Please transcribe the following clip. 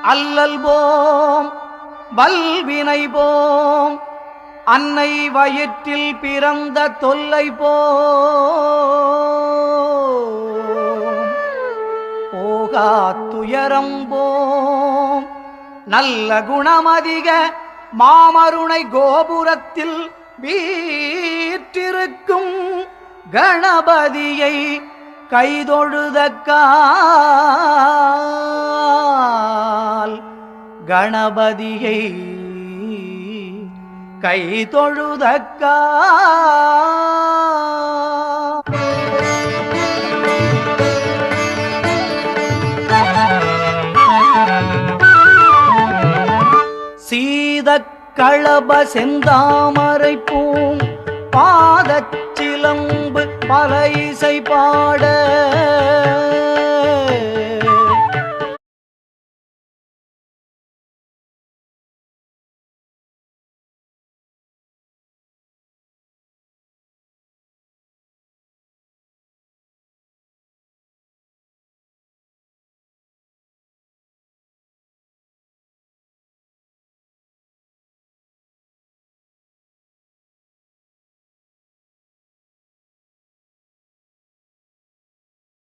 அல்லல் போம் வல்வினை போம் அன்னை வயிற்றில் பிறந்த தொல்லை போகா துயரம் போம் நல்ல குணமதிக மாமருணை கோபுரத்தில் வீற்றிருக்கும் கணபதியை கைதொழுதக்கால் கணபதியை கைதொழுதக்கால் சீதக்களப செந்தாமரை பூம் பாதச்சிலம்பு பல இசை பாட